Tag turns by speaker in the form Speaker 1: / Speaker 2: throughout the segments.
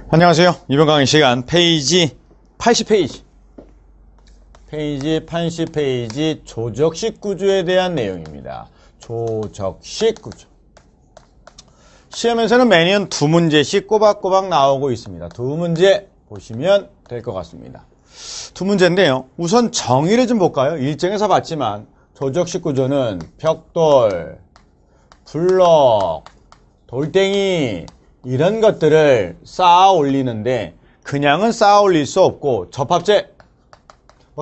Speaker 1: 안녕하세요. 이번 강의 시간 페이지 80페이지. 페이지 80페이지 조적식 구조에 대한 내용입니다. 조적식 구조. 시험에서는 매년 두 문제씩 꼬박꼬박 나오고 있습니다. 두 문제 보시면 될 것 같습니다. 두 문제인데요. 우선 정의를 좀 볼까요? 일정에서 봤지만 조적식 구조는 벽돌, 블럭, 돌덩이 이런 것들을 쌓아 올리는데 그냥은 쌓아 올릴 수 없고 접합재,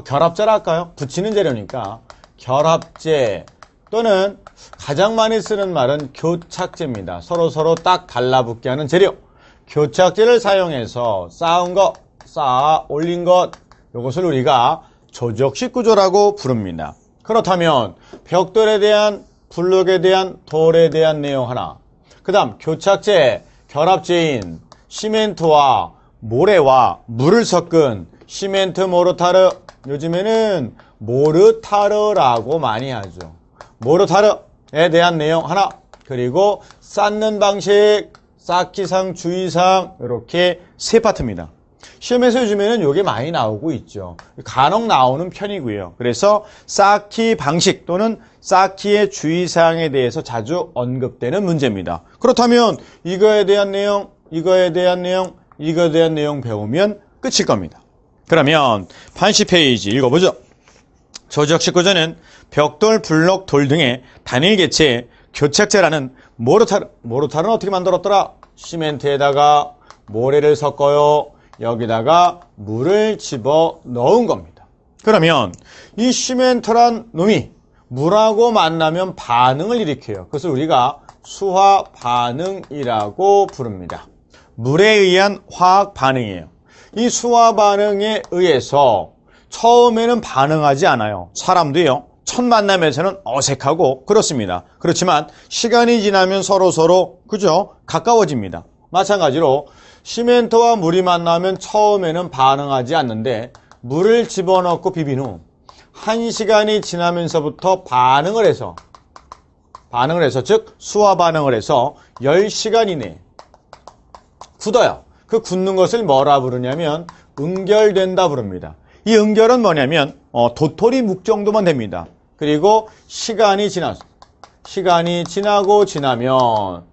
Speaker 1: 결합재라 할까요? 붙이는 재료니까 결합재 또는 가장 많이 쓰는 말은 교착재입니다. 서로 딱 달라붙게 하는 재료. 교착재를 사용해서 쌓은 것, 쌓아 올린 것, 이것을 우리가 조적식 구조라고 부릅니다. 그렇다면 벽돌에 대한, 블록에 대한, 돌에 대한 내용 하나, 그 다음 교착재, 결합재인 시멘트와 모래와 물을 섞은 시멘트 모르타르, 요즘에는 모르타르라고 많이 하죠. 모르타르에 대한 내용 하나, 그리고 쌓는 방식, 쌓기상, 주의상 이렇게 세 파트입니다. 시험에서 요즘에는 이게 많이 나오고 있죠. 간혹 나오는 편이고요. 그래서 쌓기 방식 또는 쌓기의 주의사항에 대해서 자주 언급되는 문제입니다. 그렇다면 이거에 대한 내용, 이거에 대한 내용, 이거에 대한 내용 배우면 끝일 겁니다. 그러면 80페이지 읽어보죠. 조적식 구조는 벽돌, 블록, 돌 등의 단일 개체의 교착재라는 모르타르는 어떻게 만들었더라? 시멘트에다가 모래를 섞어요. 여기다가 물을 집어 넣은 겁니다. 그러면 이 시멘트란 놈이 물하고 만나면 반응을 일으켜요. 그것을 우리가 수화 반응이라고 부릅니다. 물에 의한 화학 반응이에요. 이 수화 반응에 의해서 처음에는 반응하지 않아요. 사람도요. 첫 만남에서는 어색하고 그렇습니다. 그렇지만 시간이 지나면 서로 그죠? 가까워집니다. 마찬가지로 시멘트와 물이 만나면 처음에는 반응하지 않는데 물을 집어넣고 비빈 후 1시간이 지나면서부터 반응을 해서 즉 수화 반응을 해서 10시간 이내에 굳어요. 그 굳는 것을 뭐라 부르냐면 응결된다 부릅니다. 이 응결은 뭐냐면 도토리 묵 정도만 됩니다. 그리고 시간이 지나고 지나면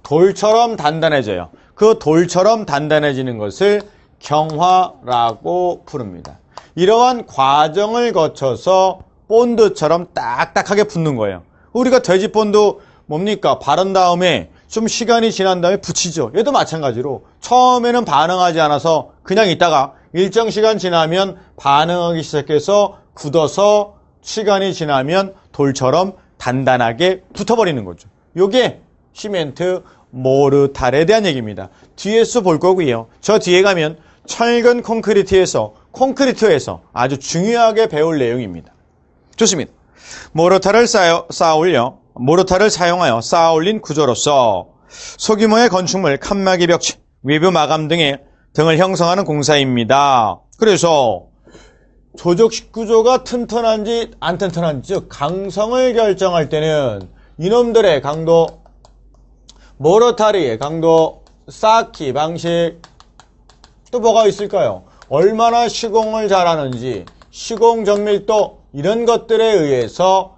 Speaker 1: 돌처럼 단단해져요. 그 돌처럼 단단해지는 것을 경화라고 부릅니다. 이러한 과정을 거쳐서 본드처럼 딱딱하게 붙는 거예요. 우리가 돼지 본드 뭡니까? 바른 다음에 좀 시간이 지난 다음에 붙이죠. 얘도 마찬가지로 처음에는 반응하지 않아서 그냥 있다가 일정 시간 지나면 반응하기 시작해서 굳어서 시간이 지나면 돌처럼 단단하게 붙어버리는 거죠. 요게 시멘트, 모르타르에 대한 얘기입니다. 뒤에서 볼 거고요. 저 뒤에 가면 철근 콘크리트에서 아주 중요하게 배울 내용입니다. 좋습니다. 모르타르를 사용하여 쌓아 올린 구조로서 소규모의 건축물, 칸막이 벽체, 외부 마감 등을 형성하는 공사입니다. 그래서 조적식 구조가 튼튼한지 안 튼튼한지, 즉 강성을 결정할 때는 이놈들의 강도, 모르타르의 강도, 쌓기 방식, 또 뭐가 있을까요? 얼마나 시공을 잘하는지, 시공 정밀도 이런 것들에 의해서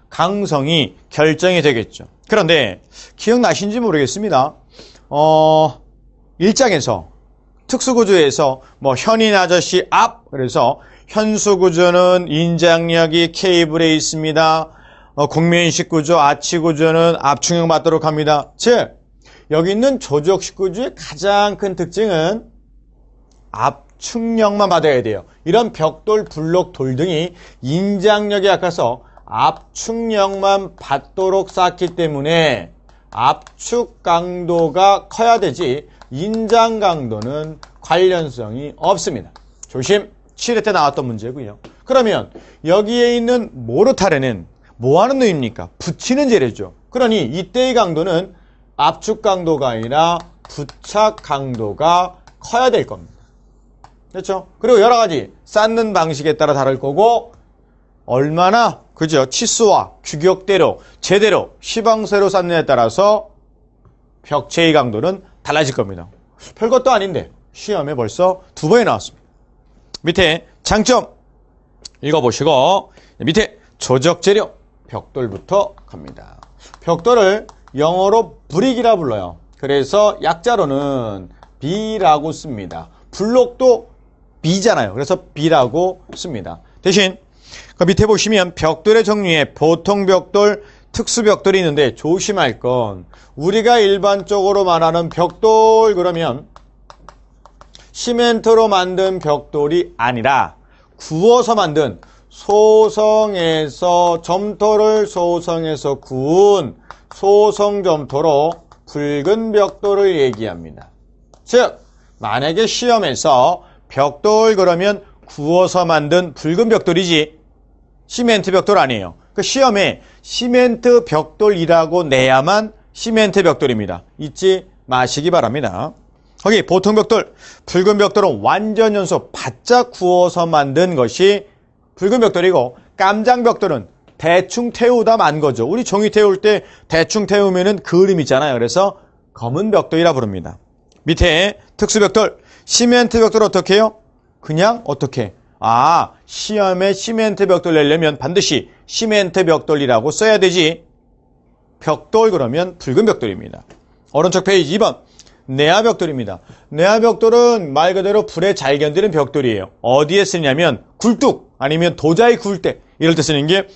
Speaker 1: 강성이 결정이 되겠죠. 그런데 기억나신지 모르겠습니다. 1장에서 특수구조에서 현인 아저씨 앞, 그래서 현수구조는 인장력이 케이블에 있습니다. 국면식 구조, 아치 구조는 압축력 받도록 합니다. 즉, 여기 있는 조적식 구조의 가장 큰 특징은 압축력만 받아야 돼요. 이런 벽돌, 블록, 돌 등이 인장력이 약해서 압축력만 받도록 쌓기 때문에 압축 강도가 커야 되지 인장 강도는 관련성이 없습니다. 조심! 7회 때 나왔던 문제고요. 그러면 여기에 있는 모르타르는 뭐 하는 놈입니까? 붙이는 재료죠. 그러니 이때의 강도는 압축 강도가 아니라 부착 강도가 커야 될 겁니다. 그렇죠? 그리고 여러 가지 쌓는 방식에 따라 다를 거고 얼마나 그죠? 치수와 규격대로 제대로 시방새로 쌓느냐에 따라서 벽체의 강도는 달라질 겁니다. 별것도 아닌데 시험에 벌써 2번이 나왔습니다. 밑에 장점 읽어보시고 밑에 조적재료 벽돌부터 갑니다. 벽돌을 영어로 브릭이라 불러요. 그래서 약자로는 B라고 씁니다. 블록도 B잖아요. 그래서 B라고 씁니다. 대신 그 밑에 보시면 벽돌의 종류에 보통 벽돌, 특수 벽돌이 있는데 조심할 건 우리가 일반적으로 말하는 벽돌 그러면 시멘트로 만든 벽돌이 아니라 구워서 만든 소성에서 점토를 소성해서 구운 소성점토로 붉은 벽돌을 얘기합니다. 즉 만약에 시험에서 벽돌 그러면 구워서 만든 붉은 벽돌이지 시멘트 벽돌 아니에요. 그 시험에 시멘트 벽돌이라고 내야만 시멘트 벽돌입니다. 잊지 마시기 바랍니다. 거기 보통 벽돌, 붉은 벽돌은 완전 연소 바짝 구워서 만든 것이 붉은 벽돌이고 깜장 벽돌은 대충 태우다 만 거죠. 우리 종이 태울 때 대충 태우면은 그을음 있잖아요. 그래서 검은 벽돌이라 부릅니다. 밑에 특수 벽돌, 시멘트 벽돌 어떻게 해요? 그냥 어떻게? 시험에 시멘트 벽돌 내려면 반드시 시멘트 벽돌이라고 써야 되지. 벽돌 그러면 붉은 벽돌입니다. 오른쪽 페이지 2번. 내화벽돌입니다. 내화벽돌은 말 그대로 불에 잘 견디는 벽돌이에요. 어디에 쓰냐면 굴뚝 아니면 도자기 구울 때 이럴 때 쓰는 게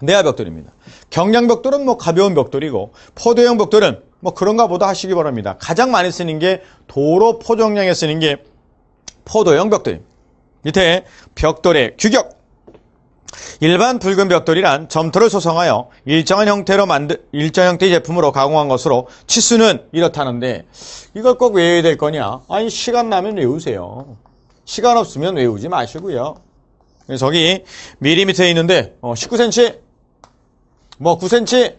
Speaker 1: 내화벽돌입니다. 경량벽돌은 가벼운 벽돌이고 포도형 벽돌은 그런가 보다 하시기 바랍니다. 가장 많이 쓰는 게 도로 포정량에 쓰는 게 포도형 벽돌입니다. 밑에 벽돌의 규격. 일반 붉은 벽돌이란 점토를 소성하여 일정한 형태의 제품으로 가공한 것으로 치수는 이렇다는데 이걸 꼭 외워야 될 거냐? 아니 시간 나면 외우세요. 시간 없으면 외우지 마시고요. 그래서 저기 밀리미터에 있는데 19cm, 9cm,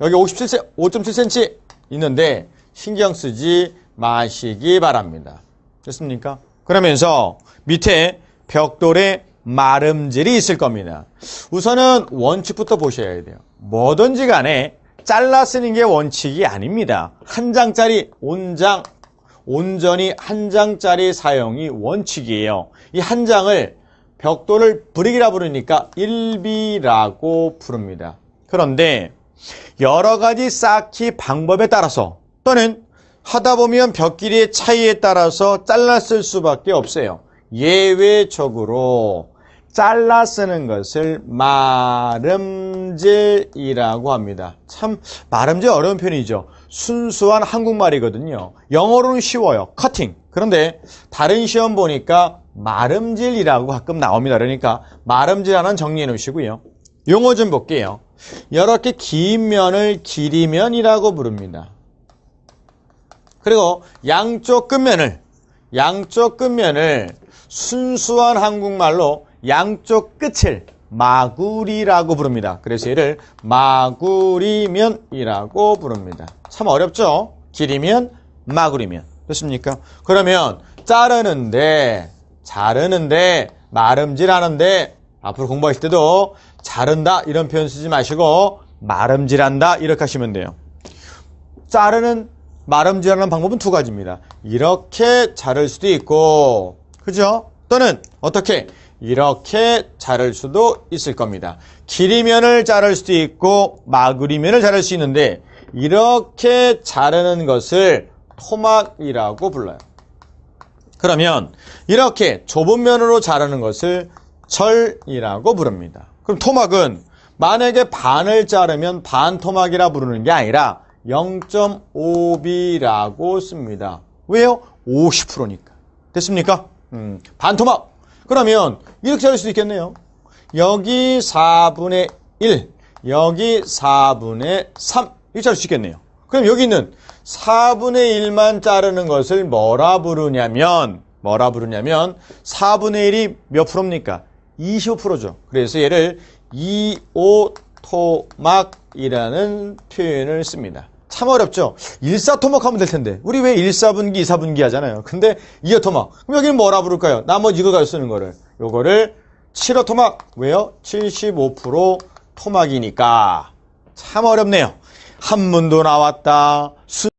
Speaker 1: 여기 5.7cm 있는데 신경 쓰지 마시기 바랍니다. 됐습니까? 그러면서 밑에 벽돌의 마름질이 있을 겁니다. 우선은 원칙부터 보셔야 돼요. 뭐든지 간에 잘라 쓰는 게 원칙이 아닙니다. 한 장짜리 온전히 한 장짜리 사용이 원칙이에요. 이 한 장을 벽돌을 브릭이라 부르니까 1비라고 부릅니다. 그런데 여러 가지 쌓기 방법에 따라서 또는 하다 보면 벽 길이의 차이에 따라서 잘라 쓸 수밖에 없어요. 예외적으로 잘라 쓰는 것을 마름질이라고 합니다. 참 마름질 어려운 표현이죠. 순수한 한국말이거든요. 영어로는 쉬워요. 커팅. 그런데 다른 시험 보니까 마름질이라고 가끔 나옵니다. 그러니까 마름질하는 정리해 놓으시고요. 용어 좀 볼게요. 이렇게 긴 면을 길이면이라고 부릅니다. 그리고 양쪽 끝면을 순수한 한국말로 양쪽 끝을 마구리라고 부릅니다. 그래서 얘를 마구리면이라고 부릅니다. 참 어렵죠? 길이면, 마구리면. 됐습니까? 그러면 자르는데, 마름질하는데 앞으로 공부하실 때도 자른다 이런 표현 쓰지 마시고 마름질한다 이렇게 하시면 돼요. 마름질하는 방법은 두 가지입니다. 이렇게 자를 수도 있고, 그죠? 또는 어떻게? 이렇게 자를 수도 있을 겁니다. 길이면을 자를 수도 있고 마구리면을 자를 수 있는데 이렇게 자르는 것을 토막이라고 불러요. 그러면 이렇게 좁은 면으로 자르는 것을 절이라고 부릅니다. 그럼 토막은 만약에 반을 자르면 반토막이라 부르는 게 아니라 0.5비라고 씁니다. 왜요? 50%니까. 됐습니까? 반토막. 그러면 이렇게 자를 수도 있겠네요. 여기 4분의 1, 여기 4분의 3 이렇게 자를 수 있겠네요. 그럼 여기 있는 4분의 1만 자르는 것을 뭐라 부르냐면 4분의 1이 몇 프로입니까? 25%죠. 그래서 얘를 25토막이라는 표현을 씁니다. 참 어렵죠? 1사토막 하면 될 텐데 우리 왜 1사분기, 2사분기 하잖아요. 근데 2호토막. 그럼 여기는 뭐라 부를까요? 나머지 이거 가지고 쓰는 거를. 요거를 7호토막. 왜요? 75% 토막이니까. 참 어렵네요. 한문도 나왔다.